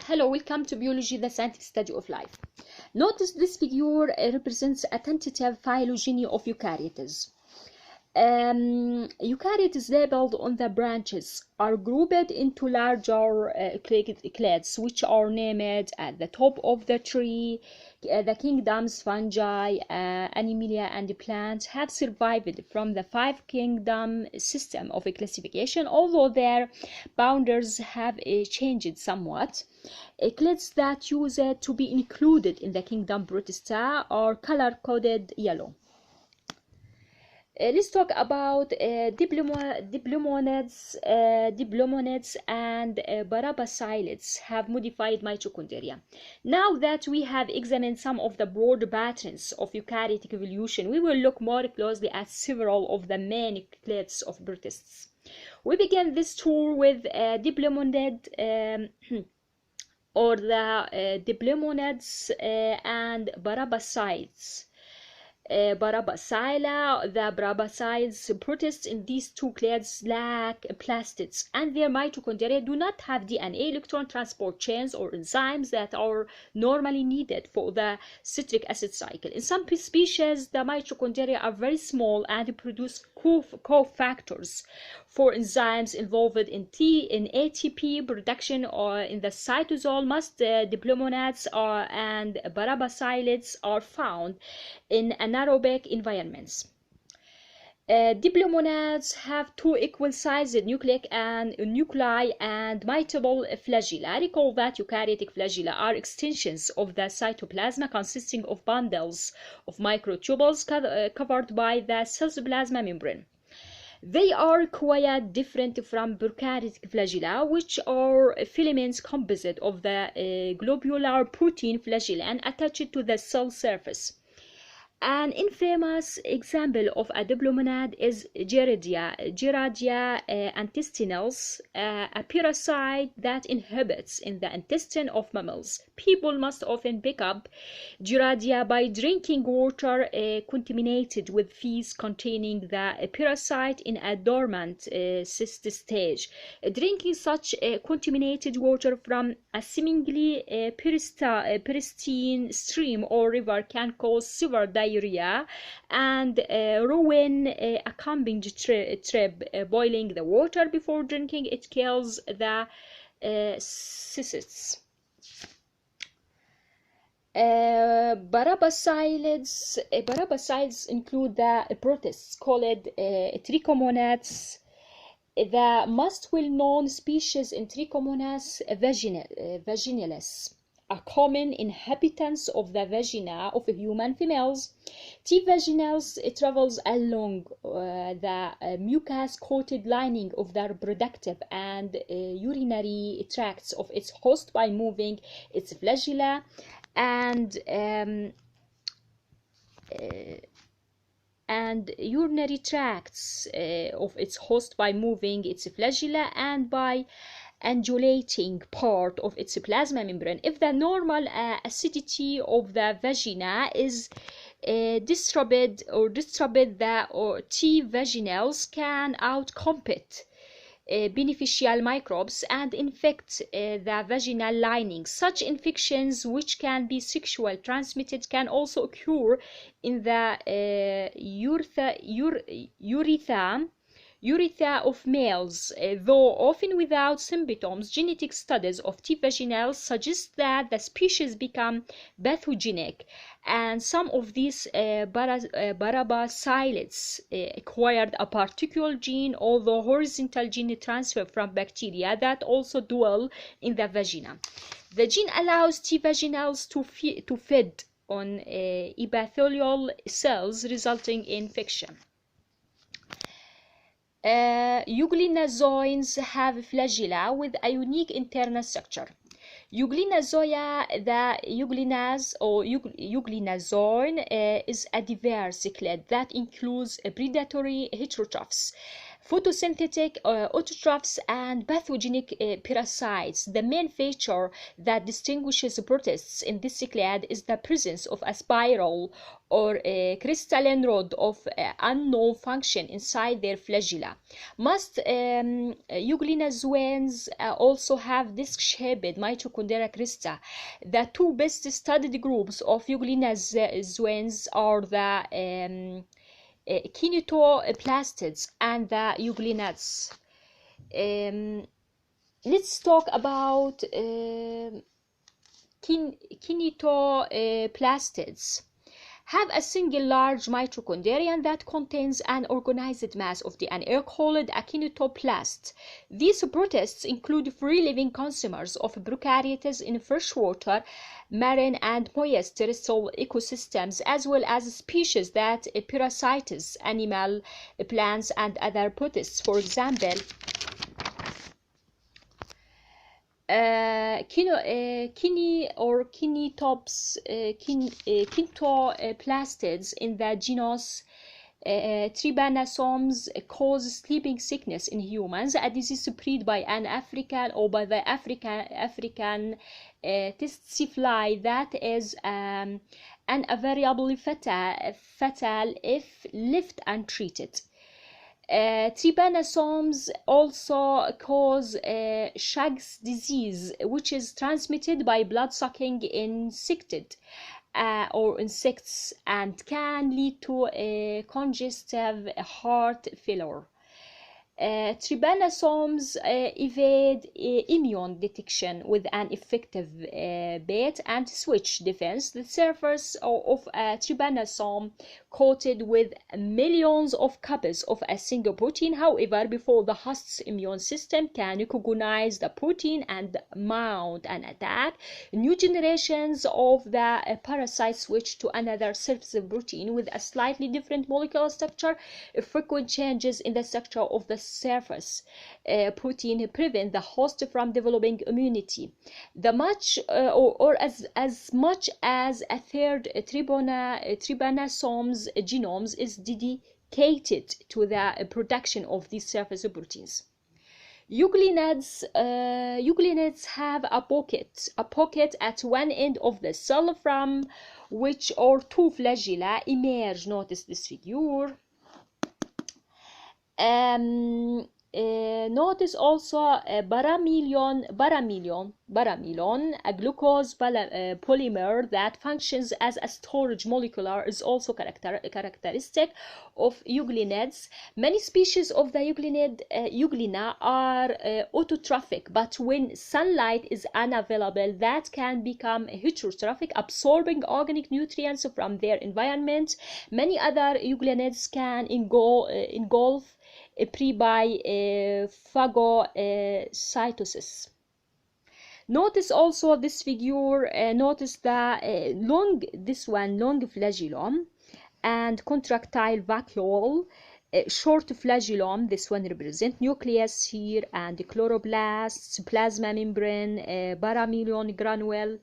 Hello, welcome to Biology, the scientific study of life. Notice this figure represents a tentative phylogeny of eukaryotes. Eukaryotes labeled on the branches are grouped into larger clades, which are named at the top of the tree. The kingdoms fungi, animalia, and plants have survived from the five kingdom system of classification, although their boundaries have changed somewhat. Clades that used to be included in the kingdom Protista are color-coded yellow. Let's talk about Diplomonads and Barabacylids have modified mitochondria. Now that we have examined some of the broad patterns of eukaryotic evolution, we will look more closely at several of the main clades of protists. We begin this tour with Diplomonad or the Diplomonads and Barabacylids. Barabacyla, the Barabacylids protists in these two clades lack plastids, and their mitochondria do not have DNA, electron transport chains, or enzymes that are normally needed for the citric acid cycle. In some species, the mitochondria are very small and produce cofactors for enzymes involved in ATP production or in the cytosol. Most Diplomonads and Barabacylids are found in anaerobic environments. Diplomonads have two equal-sized nuclei and multiple flagella. Recall that eukaryotic flagella are extensions of the cytoplasm consisting of bundles of microtubules covered by the cell's plasma membrane. They are quite different from prokaryotic flagella, which are filaments composite of the globular protein flagella and attached to the cell surface. An infamous example of a diplomonad is Giardia intestinals, a parasite that inhabits in the intestine of mammals. People must often pick up Giardia by drinking water contaminated with feces containing the parasite in a dormant cyst stage. Drinking such contaminated water from a seemingly pristine stream or river can cause severe diarrhea and ruin a camping trip. Boiling the water before drinking it kills the cysts. Barabacylids include the protists called Trichomonads. The most well-known species in Trichomonas vaginalis, a common inhabitants of the vagina of human females. T. vaginalis travels along the mucus-coated lining of the reproductive and urinary tracts of its host by moving its flagella and urinary tracts of its host by moving its flagella and by undulating part of its plasma membrane. If the normal acidity of the vagina is disturbed, the T. vaginalis can outcompete beneficial microbes and infect the vaginal lining. Such infections, which can be sexually transmitted, can also occur in the urethra of males, though often without symptoms. Genetic studies of T. vaginalis suggest that the species become pathogenic, and some of these Barabacylids acquired a particular gene, although horizontal gene transfer from bacteria that also dwell in the vagina. The gene allows T. vaginalis to feed on epithelial cells, resulting in infection. Euglenozoans have flagella with a unique internal structure. Euglenozoa, the euglenaz or euglenozoan is a diverse clade that includes predatory heterotrophs, photosynthetic autotrophs, and pathogenic parasites. The main feature that distinguishes protists in this clade is the presence of a spiral or a crystalline rod of unknown function inside their flagella. Most euglenozoans also have disc-shaped mitochondrial crista. The two best studied groups of euglenozoans are the kinetoplastids and the euglenonads. Let's talk about kinetoplastids. Have a single large mitochondrion that contains an organized mass of DNA called a kinetoplast. These protists include free-living consumers of prokaryotes in freshwater, marine, and moist terrestrial ecosystems, as well as species that parasitize animal, plants, and other protists. For example, kinetoplastids in the genus Trypanosomes cause sleeping sickness in humans, a disease spread by an African or by the African tsetse fly that is invariably fatal if left untreated. Trypanosomes also cause Chagas disease, which is transmitted by blood-sucking insects and can lead to congestive heart failure. Trypanosomes evade immune detection with an effective bait and switch defense. The surface of a trypanosome coated with millions of copies of a single protein. However, before the host's immune system can recognize the protein and mount an attack, new generations of the parasite switch to another surface protein with a slightly different molecular structure. Frequent changes in the structure of the surface protein prevent the host from developing immunity. The much or as much as a third trypanosomes genomes is dedicated to the production of these surface proteins. Euglenonads have a pocket at one end of the cell from which or two flagella emerge. Notice this figure. Notice also baramilon, a glucose polymer that functions as a storage molecule, is also characteristic of euglenonads. Many species of the euglena are autotrophic, but when sunlight is unavailable, that can become heterotrophic, absorbing organic nutrients from their environment. Many other euglenonads can engulf prey by phagocytosis. Notice also this figure. Notice the long flagellum and contractile vacuole. Short flagellum, this one represents nucleus here, and chloroplasts, plasma membrane, baramillion granule.